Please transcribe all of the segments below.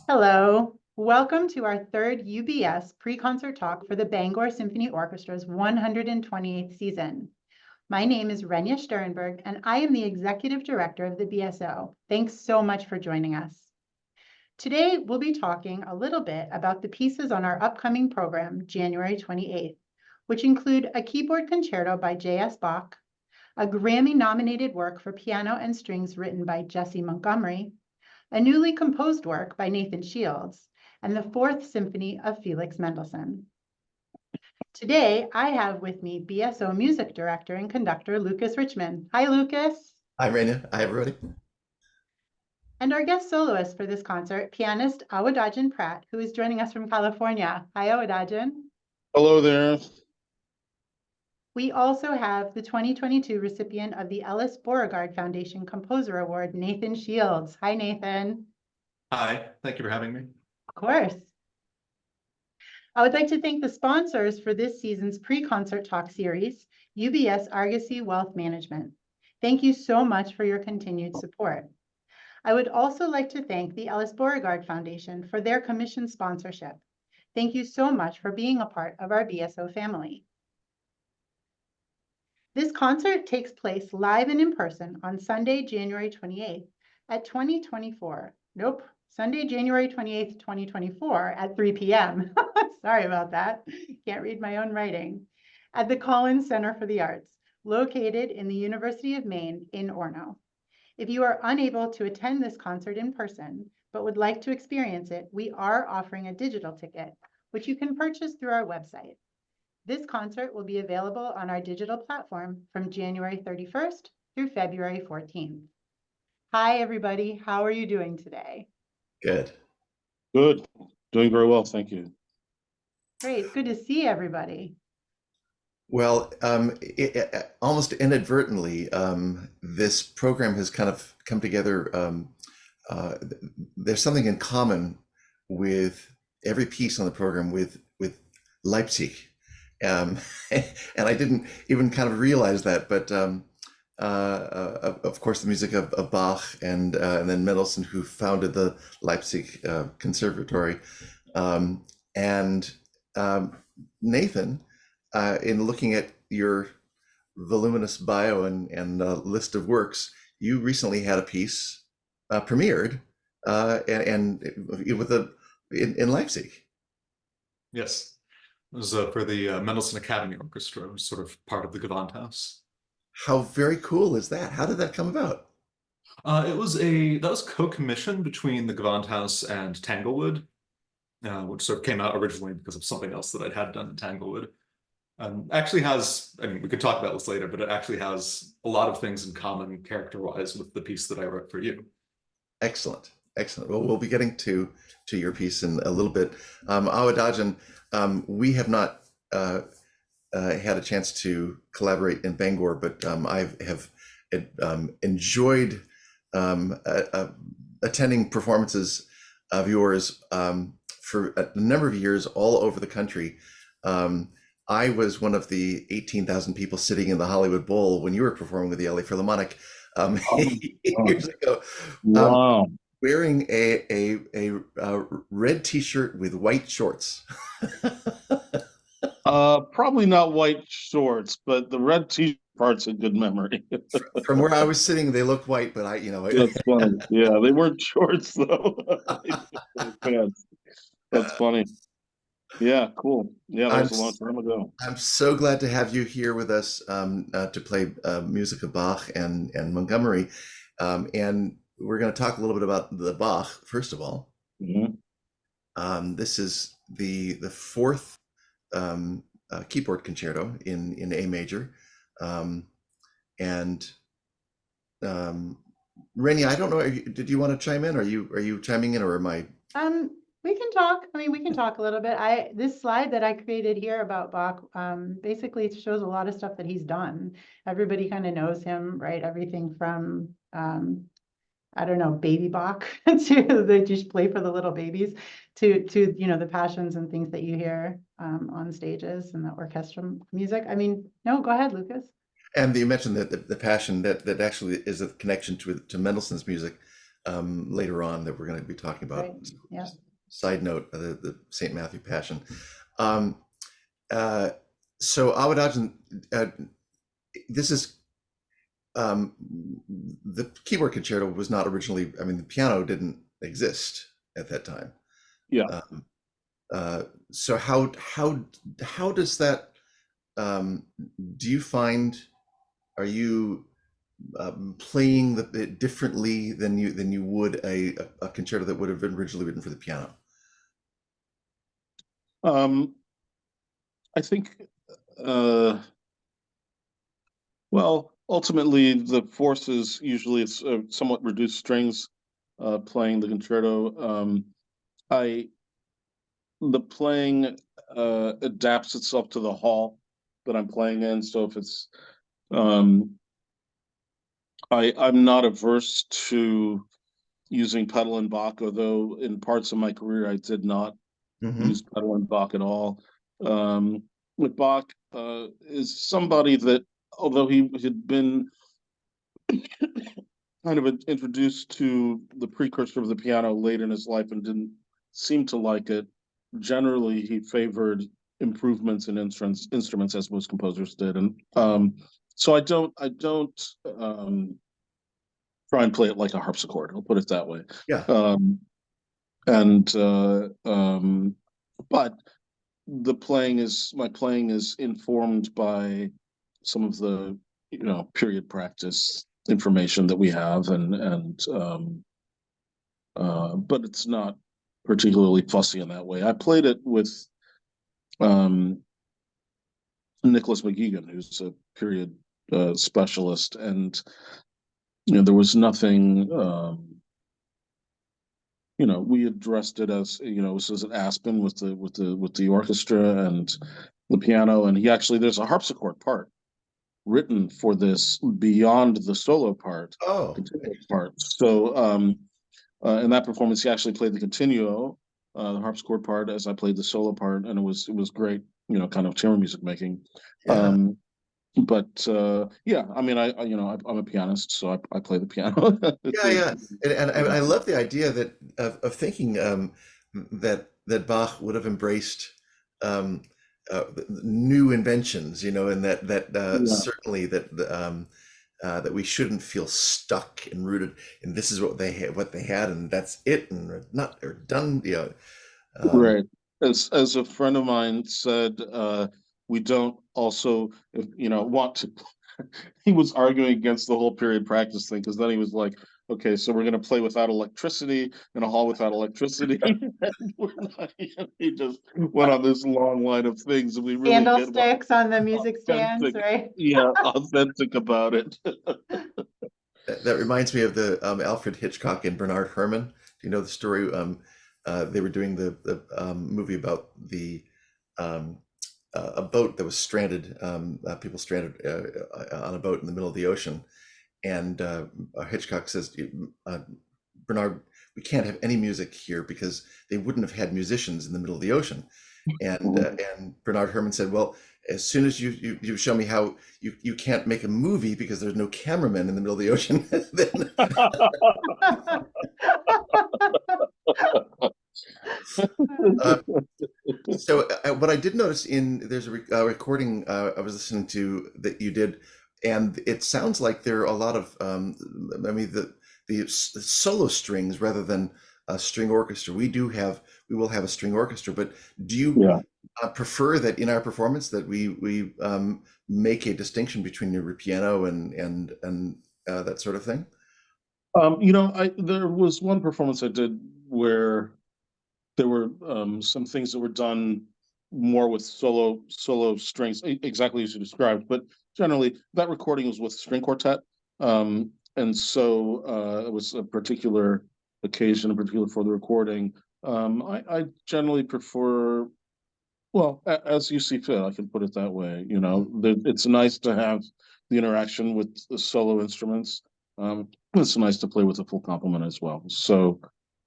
Hello, welcome to our third UBS pre-concert talk for the Bangor Symphony Orchestra's 128th season. My name is Renia Shterenberg, and I am the Executive Director of the BSO. Thanks so much for joining us. Today, we'll be talking a little bit about the pieces on our upcoming program, January 28th, which include a keyboard concerto by J.S. Bach, a Grammy-nominated work for piano and strings written by Jessie Montgomery, a newly composed work by Nathan Shields, and the Fourth Symphony of Felix Mendelssohn. Today, I have with me BSO Music Director and Conductor Lucas Richman. Hi, Lucas. Hi, Renia. Hi, everybody. And our guest soloist for this concert, pianist Awadagin Pratt, who is joining us from California. Hi, Awadagin. Hello there. We also have the 2022 recipient of the Ellis Beauregard Foundation Composer Award, Nathan Shields. Hi, Nathan. Hi, thank you for having me. Of course. I would like to thank the sponsors for this season's pre-concert talk series, UBS Argosy Wealth Management. Thank you so much for your continued support. I would also like to thank the Ellis Beauregard Foundation for their commission sponsorship. Thank you so much for being a part of our BSO family. This concert takes place live and in person on Sunday, January 28th at Sunday, January 28th, 2024 at 3 p.m. Sorry about that. Can't read my own writing. At the Collins Center for the Arts, located in the University of Maine in Orono. If you are unable to attend this concert in person, but would like to experience it, we are offering a digital ticket, which you can purchase through our website. This concert will be available on our digital platform from January 31st through February 14th. Hi, everybody. How are you doing today? Good. Good. Doing very well, thank you. Great. It's good to see everybody. Well, almost inadvertently, this program has kind of come together. There's something in common with every piece on the program with Leipzig. And I didn't even kind of realize that, but of course the music of Bach and then Mendelssohn, who founded the Leipzig Conservatory, and Nathan, in looking at your voluminous bio and list of works, you recently had a piece premiered in Leipzig. Yes, it was for the Mendelssohn Academy Orchestra. It was sort of part of the Gewandhaus. How very cool is that? How did that come about? That was co-commissioned between the Gewandhaus and Tanglewood, which sort of came out originally because of something else that I'd had done in Tanglewood. Actually has, I mean, we could talk about this later, but it actually has a lot of things in common character-wise with the piece that I wrote for you. Excellent, excellent. Well, we'll be getting to your piece in a little bit. Awadagin, we have not had a chance to collaborate in Bangor, but I have enjoyed attending performances of yours for a number of years all over the country. I was one of the 18,000 people sitting in the Hollywood Bowl when you were performing with the LA Philharmonic years ago. Wow. Wearing a red T-shirt with white shorts. Probably not white shorts, but the red T part's a good memory. From where I was sitting, they looked white, but That's funny. Yeah, they weren't shorts though. That's funny. Yeah, cool. Yeah, that was a long time ago. I'm so glad to have you here with us to play music of Bach and Montgomery. And we're going to talk a little bit about the Bach, first of all. Mm-hmm. This is the fourth keyboard concerto in A major. And Renia, I don't know, did you want to chime in? Are you chiming in, or am I? We can talk. I mean, we can talk a little bit. This slide that I created here about Bach, basically it shows a lot of stuff that he's done. Everybody kind of knows him, right? Everything from, I don't know, baby Bach to they just play for the little babies to the passions and things that you hear on stages and the orchestral music. I mean, no, go ahead, Lucas. And you mentioned that the passion that actually is a connection to Mendelssohn's music. later on that we're going to be talking about. Right. Yeah. Side note, the St. Matthew Passion. Um, so Awadagin, this is the keyboard concerto was not originally. I mean, the piano didn't exist at that time. Yeah. So how does that? Do you find? Are you playing it differently than you would a concerto that would have been originally written for the piano? I think, well, ultimately the forces usually it's somewhat reduced strings playing the concerto. The playing adapts itself to the hall that I'm playing in. So if it's I'm not averse to using pedal and Bach, although in parts of my career I did not use pedal and Bach at all. With Bach is somebody that, although he had been kind of introduced to the precursor of the piano late in his life and didn't seem to like it, generally he favored improvements in instruments as most composers did. And so I don't try and play it like a harpsichord. I'll put it that way. Yeah. But my playing is informed by some of the period practice information that we have, but it's not particularly fussy in that way. I played it with Nicholas McGeegan, who's a period specialist, and there was nothing. We addressed it as this is at Aspen with the orchestra and the piano, and there's a harpsichord part written for this beyond the solo part. Oh, part. So in that performance, he actually played the continuo, the harpsichord part, as I played the solo part, and it was great, kind of chamber music making. yeah. But yeah, I mean, I'm a pianist, so I play the piano. Yeah. And I love the idea that of thinking that Bach would have embraced new inventions, and that certainly that we shouldn't feel stuck and rooted and this is what they had and that's it and not or done. Right. As a friend of mine said, we don't also, want to. He was arguing against the whole period practice thing because then he was like, okay, so we're going to play without electricity in a hall without electricity. He just went on this long line of things and we really get Candlesticks on the music stands, right? Yeah, authentic about it. That reminds me of the Alfred Hitchcock and Bernard Herrmann. Do you know the story? They were doing the movie about the a boat that was stranded, people stranded on a boat in the middle of the ocean. And Hitchcock says, Bernard, we can't have any music here because they wouldn't have had musicians in the middle of the ocean. And Bernard Herrmann said, well, as soon as you show me how you can't make a movie because there's no cameraman in the middle of the ocean, then so what I did notice there's a recording I was listening to that you did, and it sounds like there are a lot of the solo strings rather than a string orchestra. We will have a string orchestra, but do you prefer that in our performance that we make a distinction between your piano and that sort of thing? There was one performance I did where there were some things that were done more with solo strings, exactly as you described. But generally, that recording was with string quartet, and so it was a particular occasion, in particular for the recording. I generally prefer, well, as you see fit. I can put it that way. It's nice to have the interaction with the solo instruments. It's nice to play with a full complement as well. So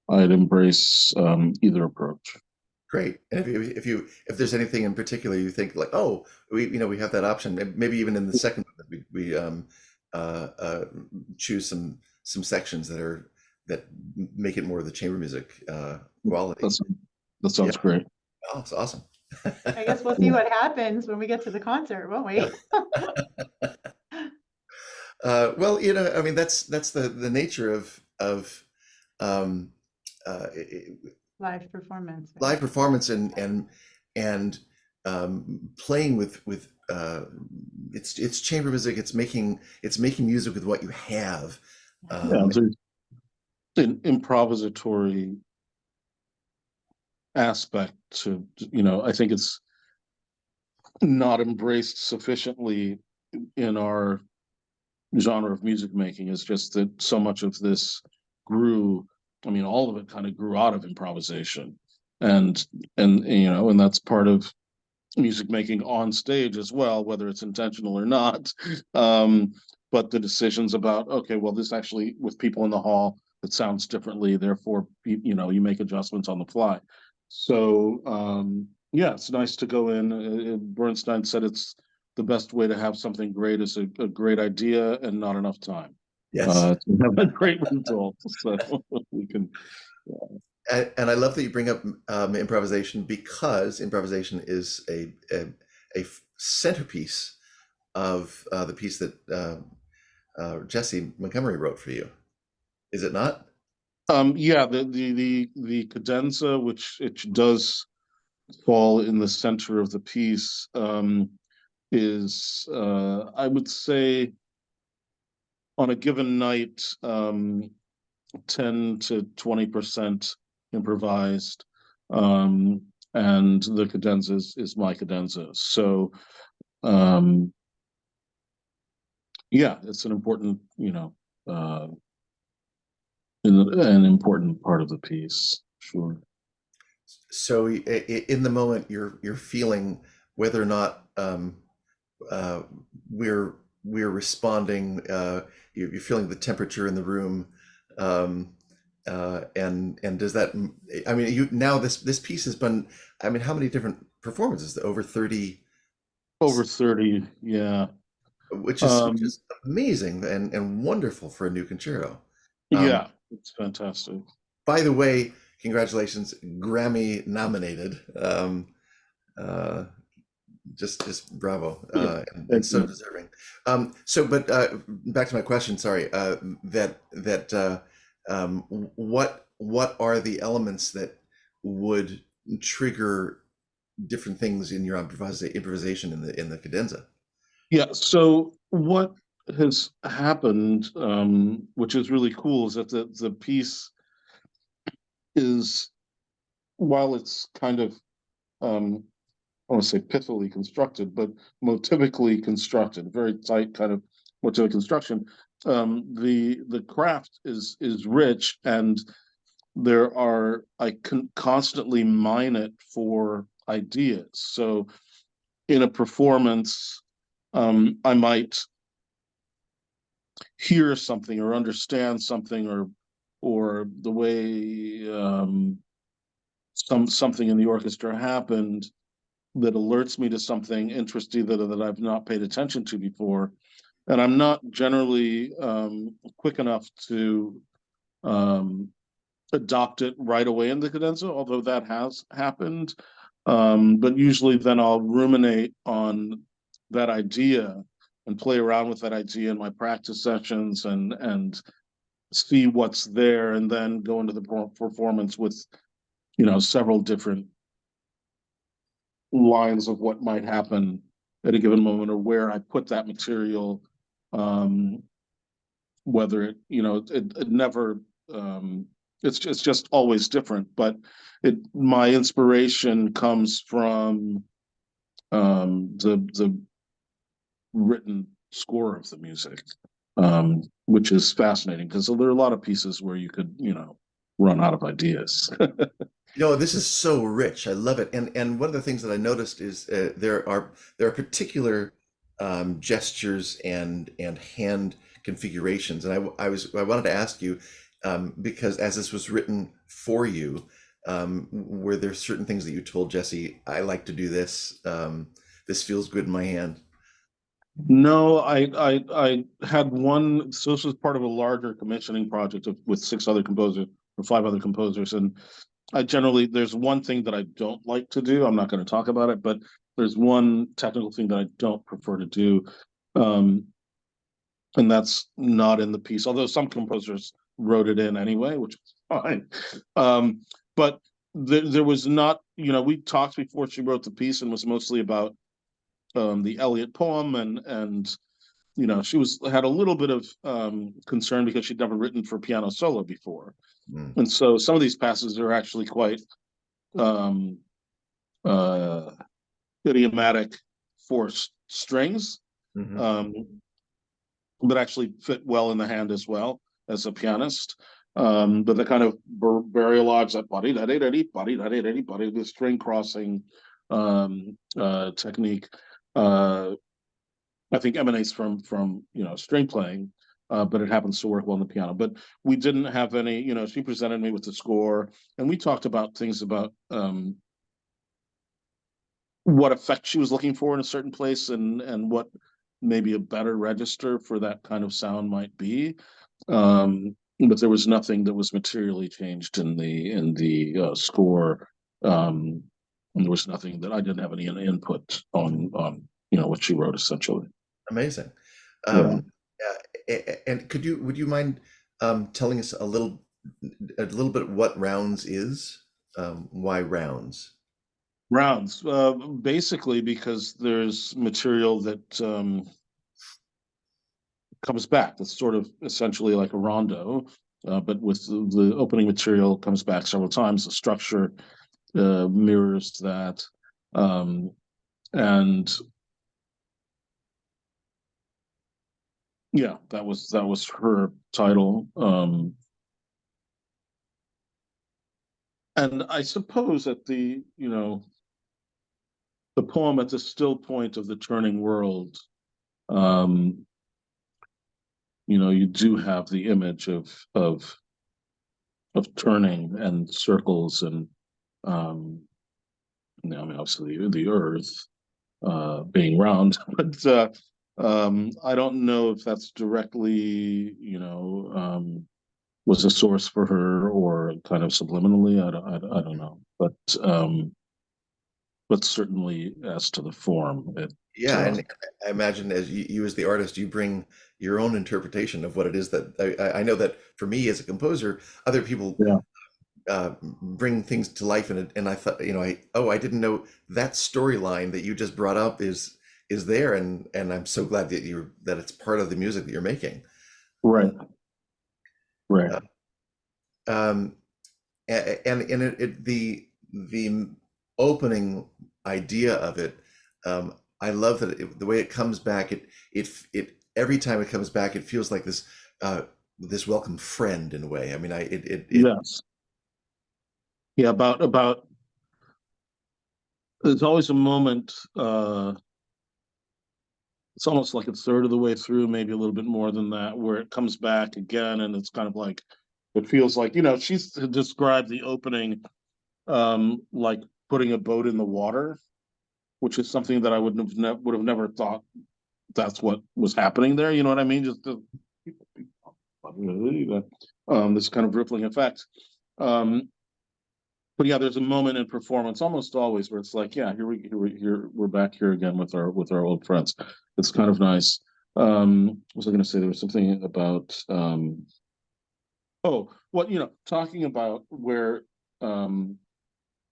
I'd embrace either approach. Great. And if there's anything in particular you think like, oh, we have that option, maybe even in the second one, we choose some sections that are that make it more of the chamber music quality. That sounds Yeah. great. Oh, it's awesome. I guess we'll see what happens when we get to the concert, won't we? Well, I mean, that's the nature of um, Live performance. Right? live performance and playing with it's chamber music. It's making music with what you have. Yeah, there's an improvisatory aspect to, I think it's not embraced sufficiently in our genre of music making. Is just that so much of this grew, all of it kind of grew out of improvisation, and and that's part of music making on stage as well, whether it's intentional or not. But the decisions about, okay, well, this actually, with people in the hall, it sounds differently, therefore you make adjustments on the fly. So yeah, it's nice to go in. Bernstein said it's the best way to have something great is a great idea and not enough time. Yes. To have a great result. So we can. And I love that you bring up improvisation, because improvisation is a centerpiece of the piece that Jesse Montgomery wrote for you. Is it not? Yeah, the cadenza, which it does fall in the center of the piece, is I would say on a given night 10 to 20% improvised, and the cadenza is my cadenza. So yeah, it's an important an important part of the piece, sure. So in the moment, you're feeling whether or not we're responding. You're feeling the temperature in the room, and does that? I mean, this piece has been. I mean, how many different performances? Over 30. Over 30, yeah. Which is amazing and wonderful for a new concerto. Yeah, it's fantastic. By the way, congratulations, Grammy nominated. Just bravo, and so deserving. But back to my question. Sorry. What are the elements that would trigger different things in your improvisation in the cadenza? Yeah. So what has happened, which is really cool, is that the piece is, while it's kind of I want to say pithily constructed, but motivically constructed, very tight kind of motivic construction. The craft is rich, and I can constantly mine it for ideas. So in a performance, I might hear something or understand something, or the way something in the orchestra happened that alerts me to something interesting that I've not paid attention to before. And I'm not generally quick enough to adopt it right away in the cadenza, although that has happened. But usually then I'll ruminate on that idea and play around with that idea in my practice sessions and see what's there, and then go into the performance with several different lines of what might happen at a given moment, or where I put that material, whether it never it's just always different, but my inspiration comes from the written score of the music, which is fascinating, because there are a lot of pieces where you could run out of ideas. This is so rich. I love it. And one of the things that I noticed is there are particular gestures and hand configurations. And I wanted to ask you, because as this was written for you, were there certain things that you told Jesse, I like to do this, this feels good in my hand? No, I had one. So this was part of a larger commissioning project with 6 other composers or 5 other composers, and I generally there's one thing that I don't like to do. I'm not going to talk about it, but there's one technical thing that I don't prefer to do, um, and that's not in the piece. Although some composers wrote it in anyway, which is fine. Um, but there was not, we talked before she wrote the piece and was mostly about the Eliot poem, and she had a little bit of concern because she'd never written for piano solo before, and so some of these passages are actually quite um, uh, idiomatic for strings, Mm-hmm. but actually fit well in the hand as well as a pianist. But the kind of burialogs, that body da da da body da da da body, the string crossing technique, I think emanates from string playing, but it happens to work well on the piano. But we didn't have any. She presented me with the score, and we talked about things about what effect she was looking for in a certain place, and what maybe a better register for that kind of sound might be. But there was nothing that was materially changed in the score, and there was nothing that I didn't have any input on what she wrote essentially. Amazing. Yeah. And would you mind telling us a little bit what rounds is? Why rounds? Rounds, basically because there's material that comes back. That's sort of essentially like a rondo, but with the opening material comes back several times. The structure mirrors that, and yeah, that was her title. And I suppose that the poem at the still point of the turning world, you do have the image of turning and circles, and I mean, obviously the earth being round, but I don't know if that's directly, was a source for her or kind of subliminally. I don't know, but certainly as to the form, Yeah, and I imagine as you as the artist, you bring your own interpretation of what it is that I know that for me as a composer, other people yeah, bring things to life, and I thought, I didn't know that storyline that you just brought up is there, and I'm so glad that it's part of the music that you're making. right, right. Uh, um, and the opening idea of it, I love that the way it comes back. It every time it comes back, it feels like this welcome friend in a way. I mean, Yes, yeah. About there's always a moment. It's almost like a third of the way through, maybe a little bit more than that, where it comes back again, and it's kind of like it feels like she's described the opening like putting a boat in the water, which is something that I would have never thought that's what was happening there. You know what I mean? Just this kind of rippling effect. But yeah, there's a moment in performance almost always where it's like, yeah, we're back here again with our old friends. It's kind of nice. What was I going to say? There was something about talking about where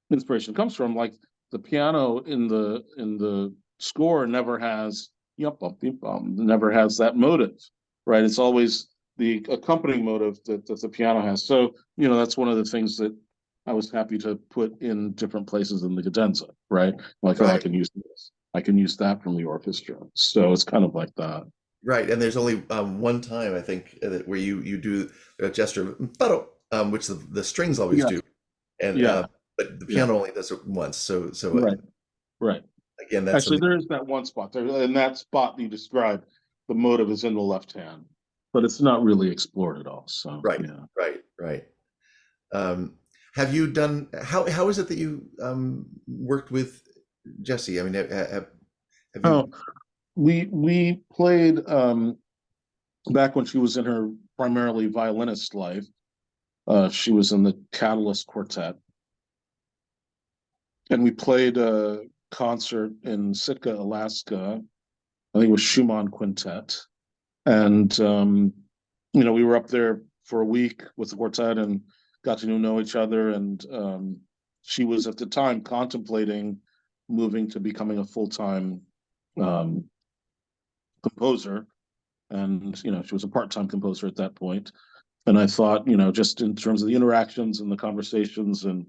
inspiration comes from. Like the piano in the score never has never has that motive, right? It's always the accompanying motive that the piano has. So that's one of the things that I was happy to put in different places in the cadenza, right? Like, oh, I right, can use this, I can use that from the orchestra. So it's kind of like that. right. And there's only one time I think where you do a gesture of "pero," which the strings always Yeah, do, and yeah, but the yeah. piano only does it once. So Right, right. again, that's Actually, something. there is that one spot there. In that spot you described, the motive is in the left hand, but it's not really explored at all. So Right, yeah. right. Um, have you done how is it that you worked with Jesse? I mean, have Oh, you? we played back when she was in her primarily violinist life. She was in the Catalyst Quartet, and we played a concert in Sitka, Alaska. I think it was Schumann Quintet, and we were up there for a week with the quartet and got to know each other. And she was at the time contemplating moving to becoming a full-time composer, and she was a part-time composer at that point. And I thought, just in terms of the interactions and the conversations, and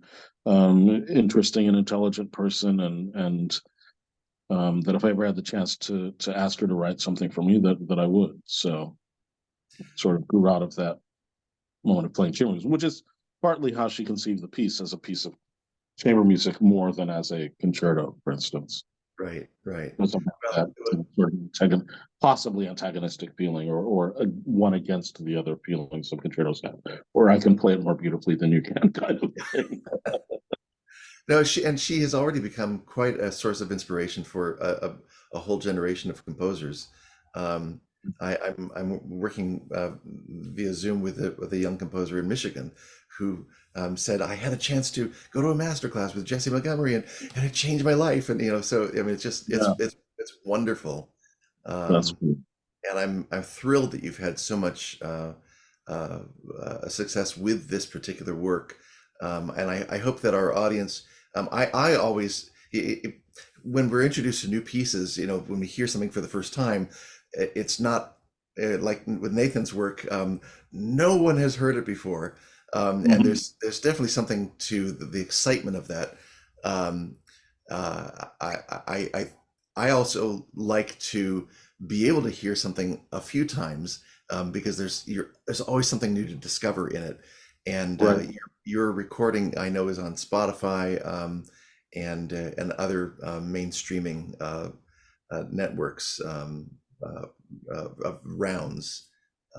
interesting and intelligent person, and that if I ever had the chance to ask her to write something for me, that I would. So sort of grew out of that moment of playing chamber music, which is partly how she conceived the piece, as a piece of chamber music more than as a concerto, for instance. Right. That sort of possibly antagonistic feeling, or one against the other feeling some concertos have, or I can play it more beautifully than you can, kind of thing. No, she has already become quite a source of inspiration for a whole generation of composers. I'm working via Zoom with a young composer in Michigan who said, I had a chance to go to a master class with Jesse Montgomery, and it changed my life. And so I mean, it's wonderful. That's cool. And I'm thrilled that you've had so much success with this particular work. And I hope that our audience, I always, when we're introduced to new pieces, when we hear something for the first time, it's not like with Nathan's work, no one has heard it before. And there's definitely something to the excitement of that. I also like to be able to hear something a few times, because there's always something new to discover in it. And Right. your recording, I know, is on Spotify and other mainstreaming networks of rounds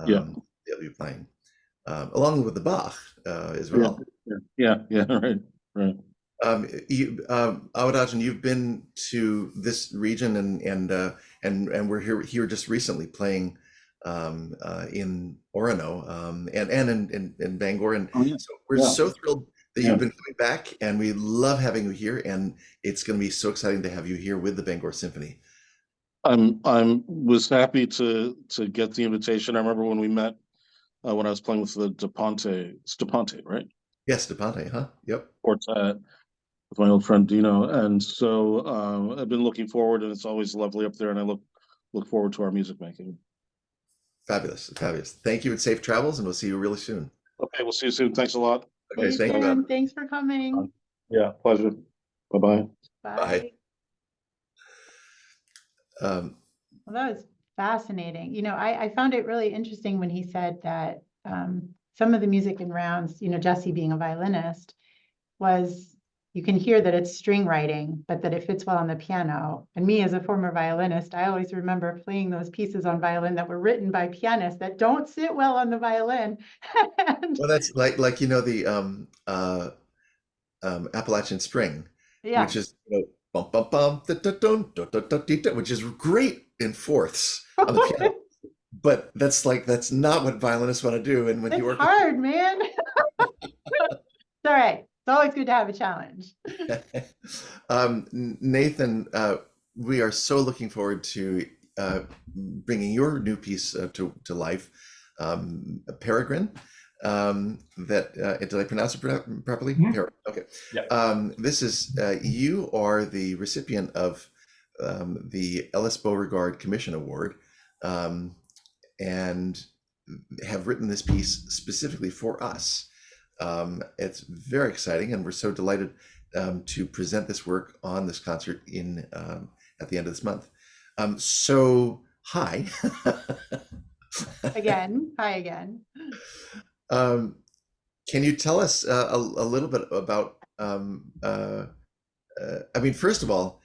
Yeah. that you're playing, along with the Bach as well. Yeah, right. Awadagin, you've been to this region, and we're here just recently playing in Orono, and in Bangor, and Oh, yeah. so we're Yeah. so thrilled that Yeah. you've been coming back, and we love having you here, and it's going to be so exciting to have you here with the Bangor Symphony. Was happy to get the invitation. I remember when we met, when I was playing with the Stepante, right? Yes, Stepante, huh? Yep. Quartet with my old friend Dino, and so I've been looking forward, and it's always lovely up there, and I look forward to our music making. Fabulous. Thank you, and safe travels, and we'll see you really soon. Okay, we'll see you soon. Tks a lot. Okay, See you thank you. soon. Thanks for coming. Yeah, pleasure. Bye-bye. Bye. Um, Well, that was fascinating. I found it really interesting when he said that some of the music in rounds, Jesse being a violinist, you can hear that it's string writing, but that it fits well on the piano. And me, as a former violinist, I always remember playing those pieces on violin that were written by pianists that don't sit well on the violin. well, that's like the Appalachian Spring, Yeah. which is bum bum bum da, da, dun, da, da, da, da, which is great in fourths on the piano. But that's not what violinists want to do. And when It's you work hard, man. It's all right. It's always good to have a challenge. Nathan, we are so looking forward to bringing your new piece to life, Peregrine. Did I pronounce it properly? Okay. Yeah. This is you are the recipient of the Ellis Beauregard Commission Award, and have written this piece specifically for us. It's very exciting, and we're so delighted to present this work on this concert at the end of this month. So hi. Again, hi again. Can you tell us a little bit about, first of all,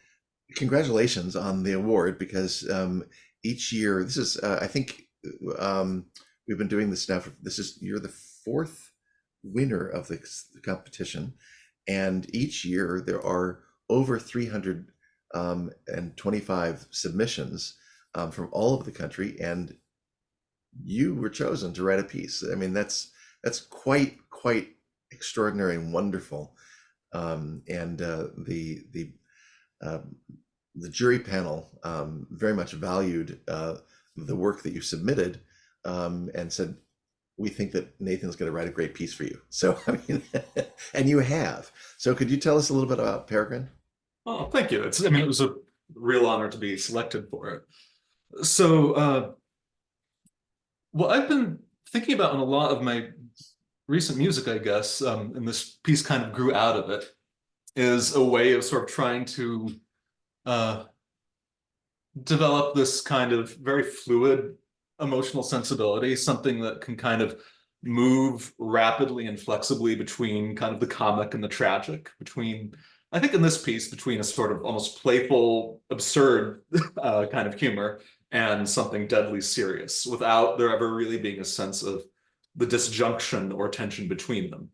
congratulations on the award, because each year, this is, I think we've been doing this now, you're the fourth winner of the competition, and each year there are over 325 submissions from all over the country, and you were chosen to write a piece. I mean, that's quite extraordinary and wonderful. And the jury panel very much valued the work that you submitted, and said, we think that Nathan's going to write a great piece for you. So, I mean, and you have. So could you tell us a little bit about Peregrine? Oh, thank you. I mean, it was a real honor to be selected for it. So, what I've been thinking about in a lot of my recent music, I guess, and this piece kind of grew out of it, is a way of sort of trying to develop this kind of very fluid emotional sensibility, something that can kind of move rapidly and flexibly between kind of the comic and the tragic, between, I think in this piece, between a sort of almost playful, absurd kind of humor and something deadly serious, without there ever really being a sense of the disjunction or tension between them.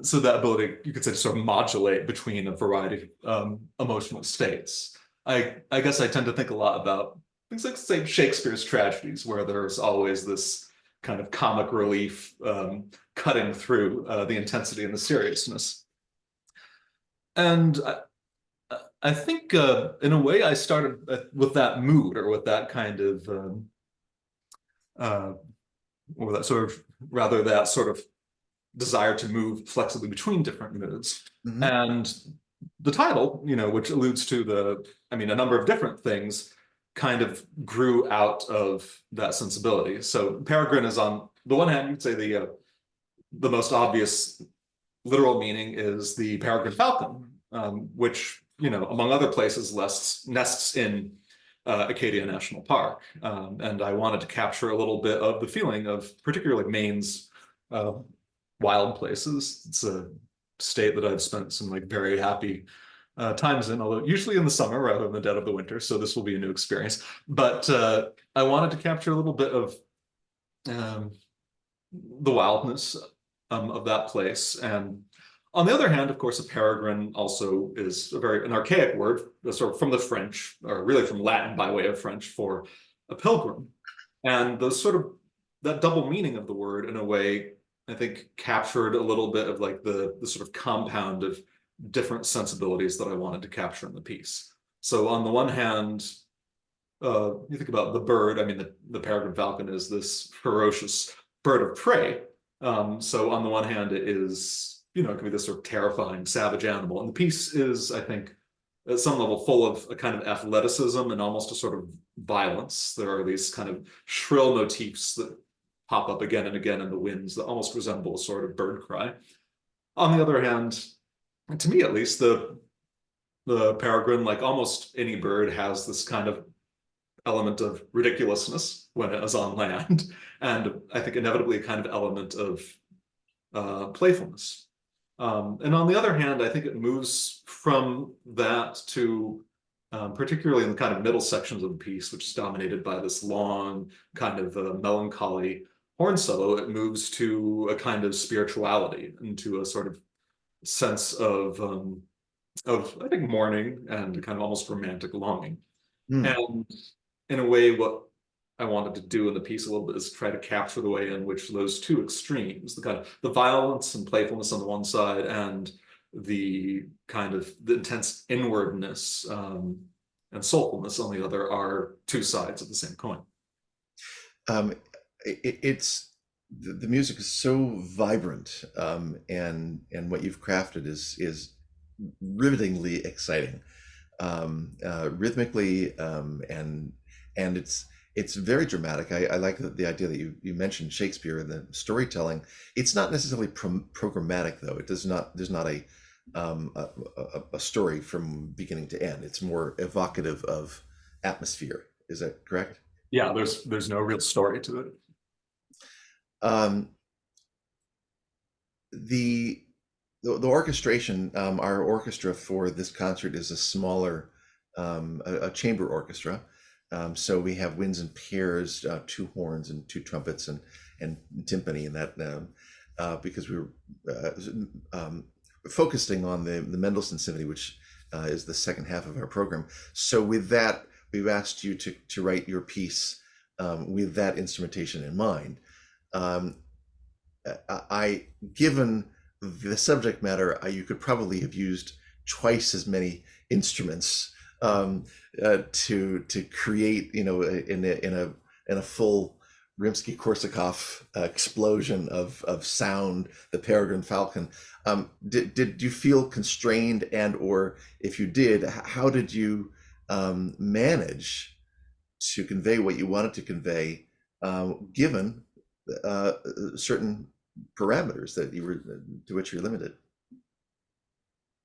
So that ability, you could say, to sort of modulate between a variety of emotional states. I guess I tend to think a lot about things like, say, Shakespeare's tragedies, where there's always this kind of comic relief cutting through the intensity and the seriousness. And I think, in a way, I started with that mood, or with that kind of, or that sort of, rather that sort of desire to move flexibly between different moods. Mm-hmm. And the title, which alludes to a number of different things, kind of grew out of that sensibility. So Peregrine is, on the one hand, you'd say the most obvious literal meaning is the peregrine falcon, which, among other places, nests in Acadia National Park. And I wanted to capture a little bit of the feeling of particularly Maine's wild places. It's a state that I've spent some very happy times in, although usually in the summer rather than the dead of the winter. So this will be a new experience. But I wanted to capture a little bit of the wildness of that place. And on the other hand, of course, a peregrine also is an archaic word, sort of from the French, or really from Latin by way of French, for a pilgrim. And that double meaning of the word, in a way, I think captured a little bit of the sort of compound of different sensibilities that I wanted to capture in the piece. So on the one hand, you think about the bird. I mean, the peregrine falcon is this ferocious bird of prey. So on the one hand, it is, it can be this sort of terrifying, savage animal. And the piece is, I think, at some level full of a kind of athleticism and almost a sort of violence. There are these kind of shrill motifs that pop up again and again in the winds that almost resemble a sort of bird cry. On the other hand, to me at least, the peregrine, like almost any bird, has this kind of element of ridiculousness when it is on land, and I think inevitably a kind of element of playfulness. And on the other hand, I think it moves from that to, particularly in the kind of middle sections of the piece, which is dominated by this long kind of melancholy horn solo, it moves to a kind of spirituality, into a sort of sense of I think mourning and kind of almost romantic longing. And in a way, what I wanted to do in the piece a little bit is try to capture the way in which those two extremes, the kind of the violence and playfulness on the one side, and the kind of the intense inwardness and soulfulness on the other, are two sides of the same coin. It's the music is so vibrant, and what you've crafted is rivetingly exciting, rhythmically, and it's very dramatic. I like the idea that you mentioned Shakespeare and the storytelling. It's not necessarily programmatic, though. There's not a story from beginning to end. It's more evocative of atmosphere. Is that correct? Yeah, there's no real story to it. The orchestration, our orchestra for this concert is a smaller, a chamber orchestra. So we have winds and pairs, 2 horns and 2 trumpets and timpani, and that because we were focusing on the Mendelssohn Symphony, which is the second half of our program. So with that, we've asked you to write your piece with that instrumentation in mind. Given the subject matter, you could probably have used twice as many instruments to create, in a full Rimsky-Korsakov explosion of sound, the Peregrine Falcon. Did you feel constrained, and or if you did, how did you manage to convey what you wanted to convey, given certain parameters that to which you're limited?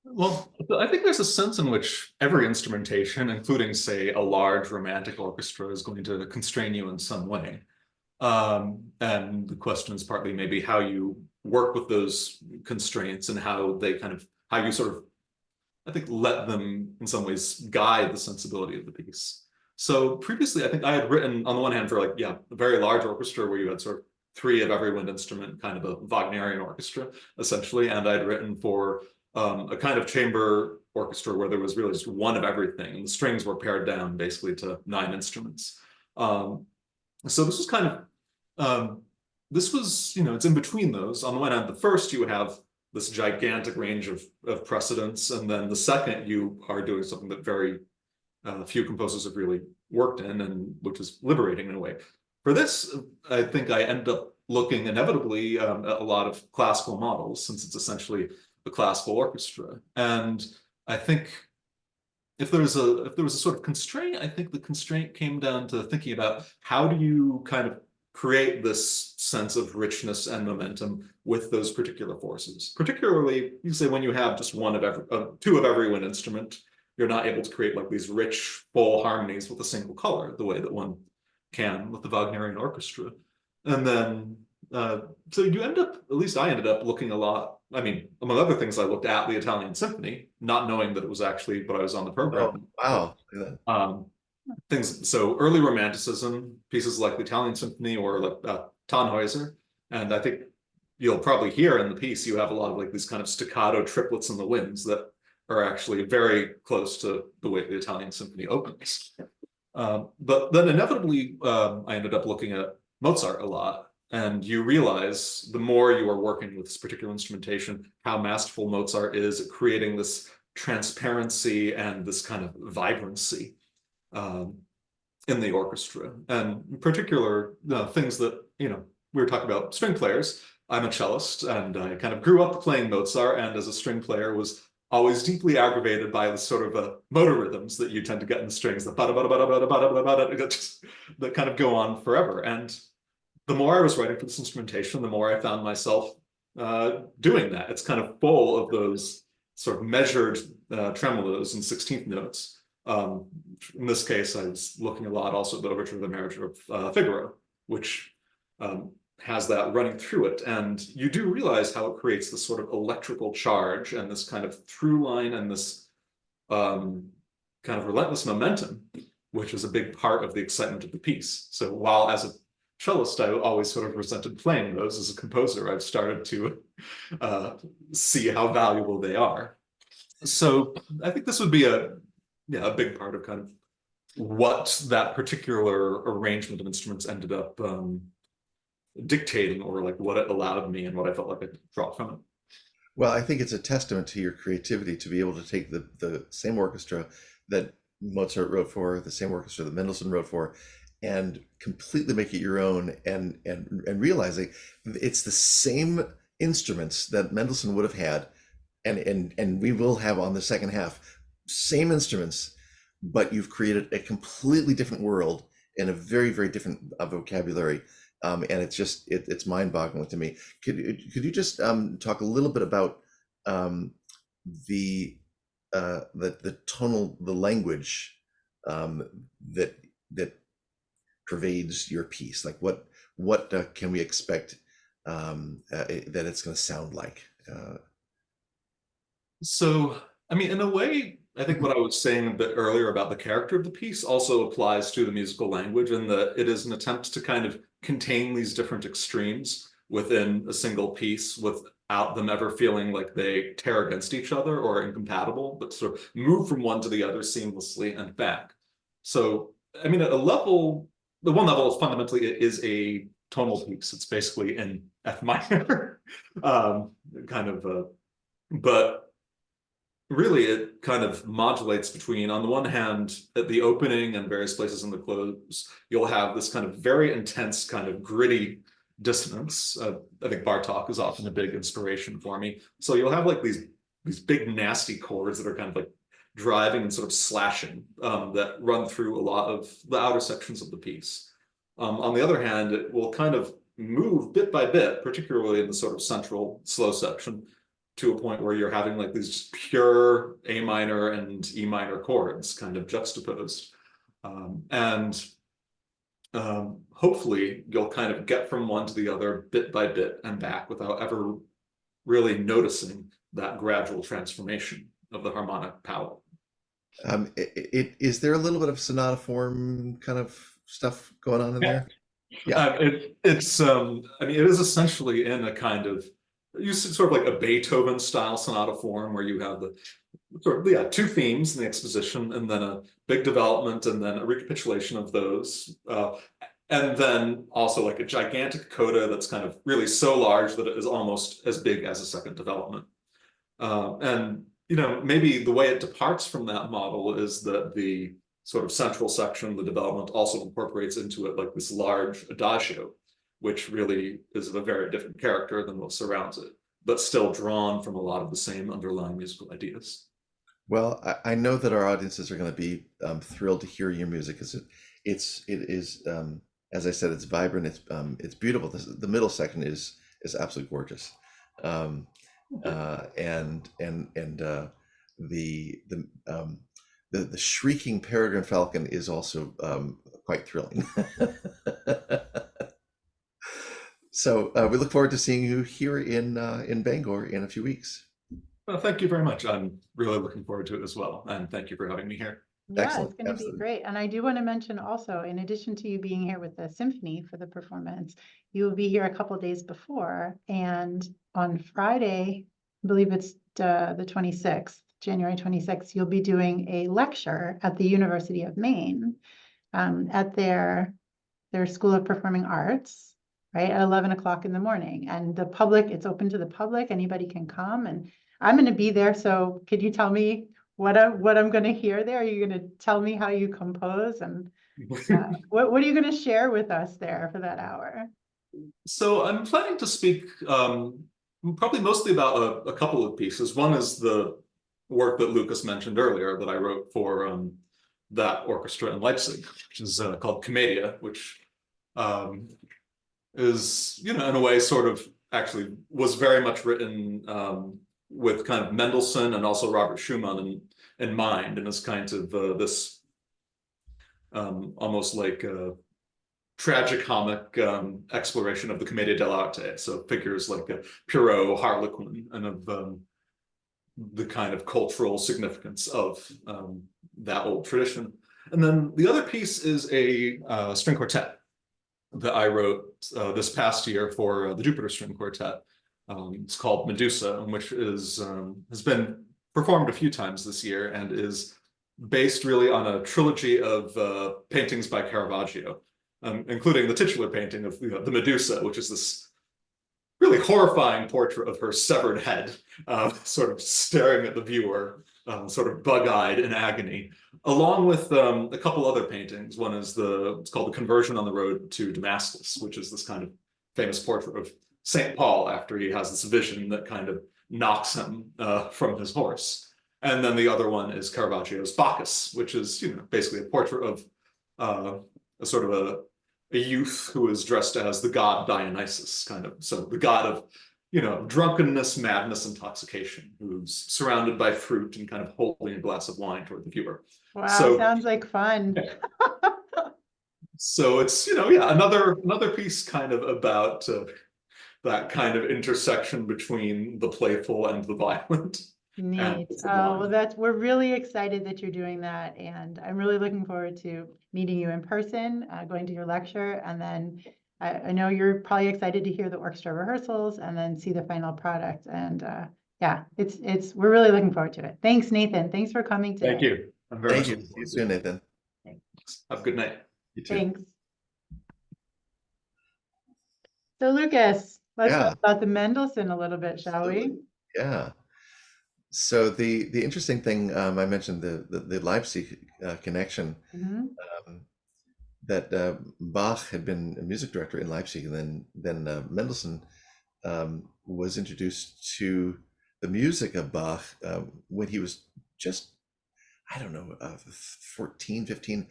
Well, I think there's a sense in which every instrumentation, including, say, a large romantic orchestra, is going to constrain you in some way. And the question is partly maybe how you work with those constraints and how you sort of, I think, let them in some ways guide the sensibility of the piece. So previously, I think I had written, on the one hand, for a very large orchestra where you had sort of 3 of every wind instrument, kind of a Wagnerian orchestra, essentially. And I'd written for a kind of chamber orchestra where there was really just 1 of everything, and the strings were pared down basically to 9 instruments. So this was kind of, it's in between those. On the one hand, the first, you have this gigantic range of precedents, and then the second, you are doing something that very few composers have really worked in, and which is liberating in a way. For this, I think I end up looking inevitably at a lot of classical models, since it's essentially a classical orchestra. And I think if there was a sort of constraint, I think the constraint came down to thinking about how do you kind of create this sense of richness and momentum with those particular forces. Particularly, you say when you have just 2 of every wind instrument, you're not able to create like these rich, full harmonies with a single color, the way that one can with the Wagnerian orchestra. And then, so you end up, at least I ended up looking a lot. I mean, among other things, I looked at the Italian Symphony, not knowing that it was actually what I was on the program. Oh, wow. So early Romanticism, pieces like the Italian Symphony or like Tannhäuser. And I think you'll probably hear in the piece, you have a lot of like these kind of staccato triplets in the winds that are actually very close to the way the Italian Symphony opens. But then inevitably, I ended up looking at Mozart a lot. And you realize the more you are working with this particular instrumentation, how masterful Mozart is at creating this transparency and this kind of vibrancy in the orchestra. And in particular, things that, we were talking about string players. I'm a cellist, and I kind of grew up playing Mozart, and as a string player was always deeply aggravated by the sort of motor rhythms that you tend to get in the strings, that kind of go on forever. And the more I was writing for this instrumentation, the more I found myself doing that. It's kind of full of those sort of measured tremolos and 16th notes. In this case, I was looking a lot also at the Overture of the Marriage of Figaro, which has that running through it. And you do realize how it creates this sort of electrical charge and this kind of through line and this kind of relentless momentum, which is a big part of the excitement of the piece. So while as a cellist, I always sort of resented playing those, as a composer, I've started to see how valuable they are. So I think this would be a big part of kind of what that particular arrangement of instruments ended up dictating, or like what it allowed me and what I felt like I could draw from it. Well, I think it's a testament to your creativity to be able to take the same orchestra that Mozart wrote for, the same orchestra that Mendelssohn wrote for, and completely make it your own, and realizing it's the same instruments that Mendelssohn would have had, and we will have on the second half, same instruments, but you've created a completely different world and a very, very different vocabulary. And it's mind-boggling to me. Could you just talk a little bit about the tonal, the language that pervades your piece? Like what can we expect that it's going to sound like? So, I mean, in a way, I think what I was saying a bit earlier about the character of the piece also applies to the musical language, in that it is an attempt to kind of contain these different extremes within a single piece without them ever feeling like they tear against each other or incompatible, but sort of move from one to the other seamlessly and back. So, I mean, at a level, the one level is fundamentally it is a tonal piece. It's basically in F minor, kind of, but really it kind of modulates between, on the one hand, at the opening and various places in the close, you'll have this kind of very intense, kind of gritty dissonance. I think Bartók is often a big inspiration for me. So you'll have like these big nasty chords that are kind of like driving and sort of slashing that run through a lot of the outer sections of the piece. On the other hand, it will kind of move bit by bit, particularly in the sort of central slow section, to a point where you're having like these pure A minor and E minor chords kind of juxtaposed. Hopefully you'll kind of get from one to the other bit by bit and back without ever really noticing that gradual transformation of the harmonic palette. Is there a little bit of sonata form kind of stuff going on in there? Yeah. It's I mean, it is essentially in a kind of, sort of like a Beethoven style sonata form where you have the sort of, two themes in the exposition and then a big development and then a recapitulation of those. And then also like a gigantic coda that's kind of really so large that it is almost as big as a second development. And, maybe the way it departs from that model is that the sort of central section, the development, also incorporates into it like this large adagio, which really is of a very different character than what surrounds it, but still drawn from a lot of the same underlying musical ideas. Well, I know that our audiences are going to be thrilled to hear your music, because it is, as I said, it's vibrant, it's beautiful. The middle section is absolutely gorgeous, and the shrieking peregrine falcon is also quite thrilling. So we look forward to seeing you here in Bangor in a few weeks. Well, thank you very much. I'm really looking forward to it as well. And thank you for having me here. Yeah, Excellent. it's going to be Absolutely. great. And I do want to mention also, in addition to you being here with the symphony for the performance, you will be here a couple of days before. And on Friday, I believe it's the 26th, January 26th, you'll be doing a lecture at the University of Maine at their School of Performing Arts, right, at 11 o'clock in the morning. And the public, it's open to the public, anybody can come. And I'm going to be there. So could you tell me what I'm going to hear there? Are you going to tell me how you compose, and what are you going to share with us there for that hour? So I'm planning to speak probably mostly about a couple of pieces. One is the work that Lucas mentioned earlier that I wrote for that orchestra in Leipzig, which is called Commedia, which is, in a way sort of actually was very much written with kind of Mendelssohn and also Robert Schumann in mind, and is kind of this almost like a tragicomic exploration of the Commedia dell'arte. So figures like Pierrot, Harlequin, and of the kind of cultural significance of that old tradition. And then the other piece is a string quartet that I wrote this past year for the Jupiter String Quartet. It's called Medusa, which is has been performed a few times this year and is based really on a trilogy of paintings by Caravaggio, including the titular painting of the Medusa, which is this really horrifying portrait of her severed head, sort of staring at the viewer, sort of bug-eyed in agony, along with a couple other paintings. One is it's called The Conversion on the Road to Damascus, which is this kind of famous portrait of St. Paul after he has this vision that kind of knocks him from his horse. And then the other one is Caravaggio's Bacchus, which is, basically a portrait of a sort of a youth who is dressed as the god Dionysus, kind of. So the god of, drunkenness, madness, intoxication, who's surrounded by fruit and kind of holding a glass of wine toward the viewer. Wow, So, sounds like fun. So it's, another piece kind of about that kind of intersection between the playful and the violent. Neat. Well, we're really excited that you're doing that, and I'm really looking forward to meeting you in person, going to your lecture, and then I know you're probably excited to hear the orchestra rehearsals and then see the final product. And yeah, we're really looking forward to it. Thanks, Nathan. Thanks for coming today. Thank you. Thank you. See you soon, Nathan. Have a good night. You too. Thanks. So Lucas, let's Yeah. talk about the Mendelssohn a little bit, shall we? Yeah. So the interesting thing, I mentioned the Leipzig connection, Mhm. that Bach had been a music director in Leipzig, and then Mendelssohn was introduced to the music of Bach when he was just, I don't know, 14, 15.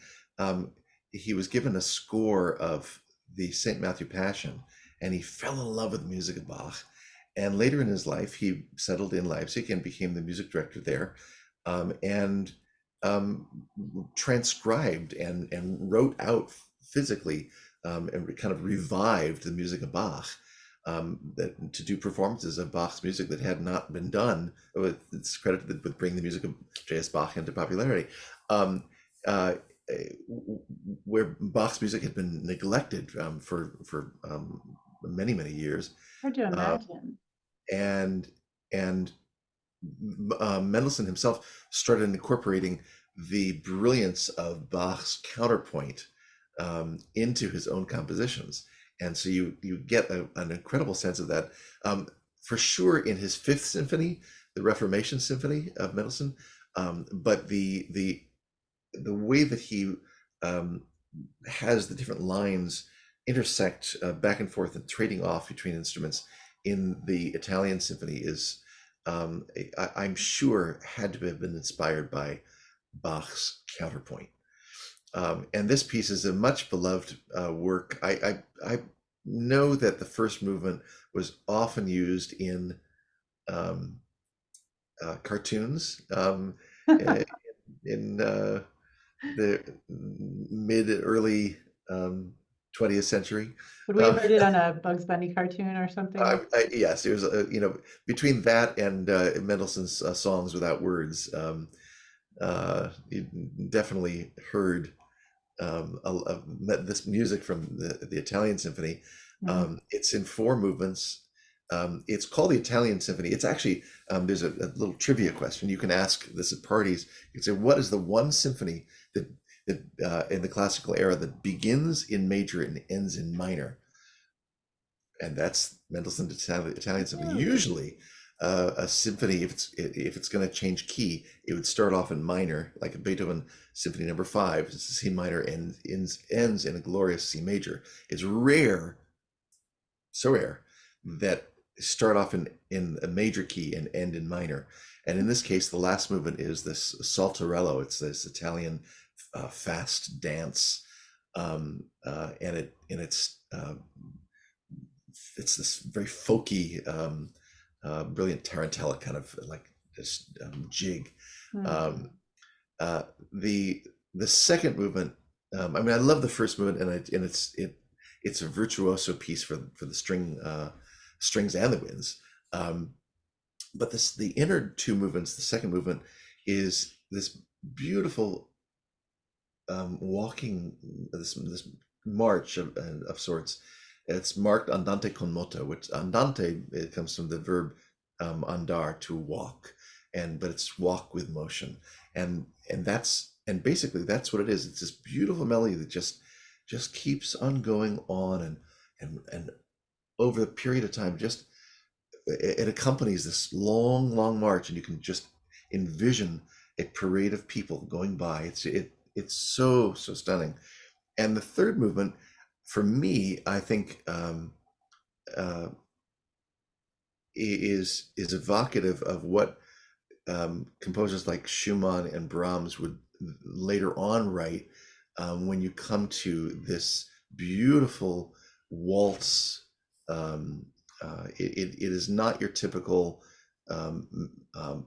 He was given a score of the St. Matthew Passion, and he fell in love with the music of Bach. And later in his life, he settled in Leipzig and became the music director there, and transcribed and wrote out physically, and kind of revived the music of Bach, that to do performances of Bach's music that had not been done. It's credited with bringing the music of J.S. Bach into popularity, um, uh, where Bach's music had been neglected for many years. Hard to Uh, imagine. and Mendelssohn himself started incorporating the brilliance of Bach's counterpoint into his own compositions, and so you get an incredible sense of that, for sure, in his Fifth Symphony, the Reformation Symphony of Mendelssohn, but the way that he has the different lines intersect back and forth and trading off between instruments in the Italian Symphony is, I'm sure, had to have been inspired by Bach's counterpoint. And this piece is a much beloved work. I know that the first movement was often used in cartoons in the mid early 20th century. Would we have heard it on a Bugs Bunny cartoon or something? Yes, it was, between that and Mendelssohn's Songs Without Words, you definitely heard this music from the Italian Symphony. It's in 4 movements. It's called the Italian Symphony. It's actually, there's a little trivia question. You can ask this at parties. You can say, what is the one symphony that in the classical era that begins in major and ends in minor? And that's Mendelssohn's Italian Symphony. Usually, a symphony, if it's going to change key, it would start off in minor, like a Beethoven Symphony Number 5. It's a C minor and ends in a glorious C major. It's rare, so rare, that start off in a major key and end in minor. And in this case, the last movement is this saltarello. It's this Italian fast dance, and it's this very folky, brilliant tarantella kind of like this jig. The second movement, I mean, I love the first movement, and it's a virtuoso piece for the strings and the winds. But the inner 2 movements, the second movement is this beautiful walking, this march of sorts. It's marked andante con moto, which andante, it comes from the verb andar, to walk, but it's walk with motion, and basically that's what it is. It's this beautiful melody that just keeps on going on, and over the period of time, it accompanies this long march, and you can just envision a parade of people going by. It's so stunning. And the third movement, for me, I think, is evocative of what composers like Schumann and Brahms would later on write, when you come to this beautiful waltz. It is not your typical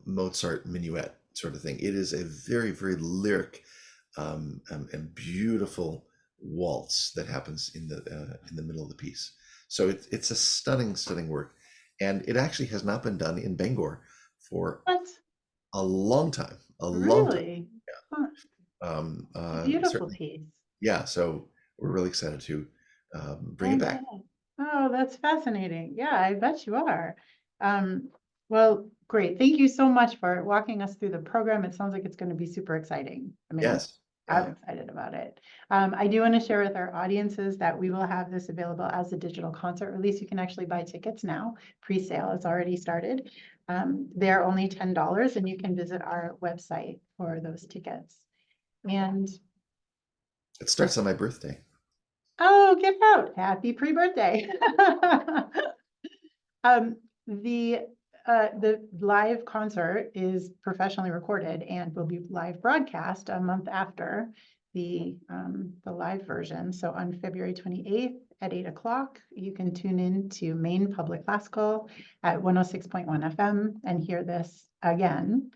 Mozart minuet sort of thing. It is a very lyric and beautiful waltz that happens in the middle of the piece. So it's a stunning work, and it actually has not been done in Bangor for a long time. Long time. Really? Yeah. Huh. Beautiful Certainly. piece. Yeah, so we're really excited to bring it back. Oh, that's fascinating. Yeah, I bet you are. Well, great. Thank you so much for walking us through the program. It sounds like it's going to be super exciting. I mean, Yes. I'm excited about it. I do want to share with our audiences that we will have this available as a digital concert release. You can actually buy tickets now. Pre-sale has already started. They're only $10, and you can visit our website for those tickets. And It starts on my birthday. oh, get out. Happy pre-birthday. The live concert is professionally recorded and will be live broadcast a month after the live version. So on February 28th at 8 o'clock, you can tune in to Maine Public Classical at 106.1 FM and hear this again.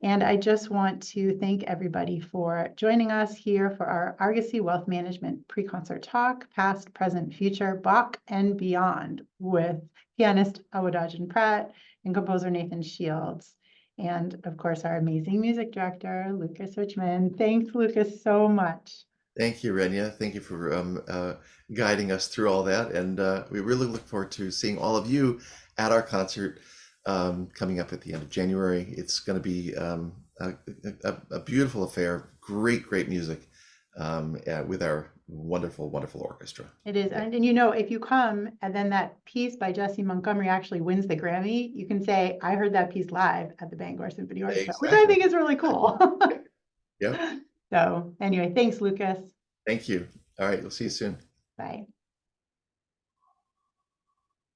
And I just want to thank everybody for joining us here for our Argosy Wealth Management pre-concert talk, past, present, future, Bach and beyond, with pianist Awadagin Pratt and composer Nathan Shields. And of course, our amazing music director, Lucas Richman. Thanks, Lucas, so much. Thank you, Renia. Thank you for guiding us through all that. And we really look forward to seeing all of you at our concert coming up at the end of January. It's going to be a beautiful affair, great music with our wonderful orchestra. It is. And you know, if you come and then that piece by Jesse Montgomery actually wins the Grammy, you can say, I heard that piece live at the Bangor Symphony Orchestra, which I think is really cool. Yeah. So anyway, thanks, Lucas. Thank you. All right. We'll see you soon. Bye.